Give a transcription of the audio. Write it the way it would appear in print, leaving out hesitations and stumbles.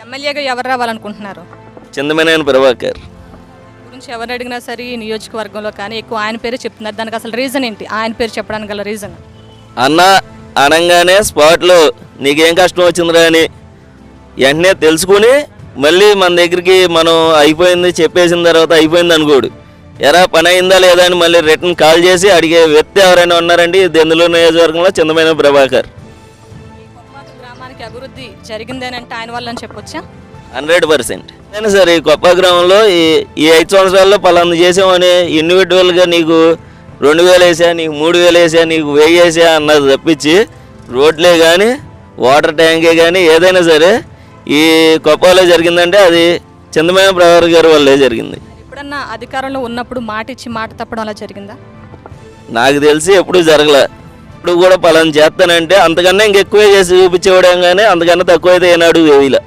ఎమ్మెల్యేగా ఎవరు రావాలనుకుంటున్నారు? చింతమనేని ప్రభాకర్. గురించి ఎవరు అడిగినా సరే ఈ నియోజకవర్గంలో కానీ ఎక్కువ ఆయన పేరే చెప్తున్నారు. దానికి అసలు రీజన్ ఏంటి? ఆయన పేరు చెప్పడానికి గల రీజన్? అన్న అనగానే స్పాట్లో నీకేం కష్టం వచ్చిందిరా అని వెంటనే తెలుసుకుని మళ్ళీ మన దగ్గరికి మనం అయిపోయింది చెప్పేసిన తర్వాత అయిపోయింది అనుకోడు, ఎరా పని అయిందా లేదా అని మళ్ళీ రిటర్న్ కాల్ చేసి అడిగే వ్యక్తి ఎవరైనా ఉన్నారండి దెందులూరు నియోజకవర్గంలో చింతమనేని ప్రభాకర్. గ్రామానికి అభివృద్ధి జరిగిందేనంటే ఆయన వల్ల అని చెప్పొచ్చా? 100%. అయినా సరే ఈ కొప్ప గ్రామంలో ఈ 5 సంవత్సరాల్లో పలానా చేసామని ఇండివిజువల్గా నీకు 2000 వేసా, నీకు 3000 వేసా, నీకు 1000 వేసా అన్నది తప్పించి రోడ్లే కానీ వాటర్ ట్యాంకే కానీ ఏదైనా సరే ఈ కొప్పలో జరిగిందంటే అది చింతమనేని ప్రభాకర్ గారి వల్లే జరిగింది. ఎప్పుడన్నా అధికారంలో ఉన్నప్పుడు మాట ఇచ్చి మాట తప్పడం అలా జరిగిందా? నాకు తెలిసి ఎప్పుడూ జరగలే. ఇప్పుడు కూడా పలానా చేస్తానంటే అంతకన్నా ఇంకెక్కువే చేసి చూపించేవాడు, కానీ అంతకన్నా తక్కువ అయితే ఏనాడు వేయలే.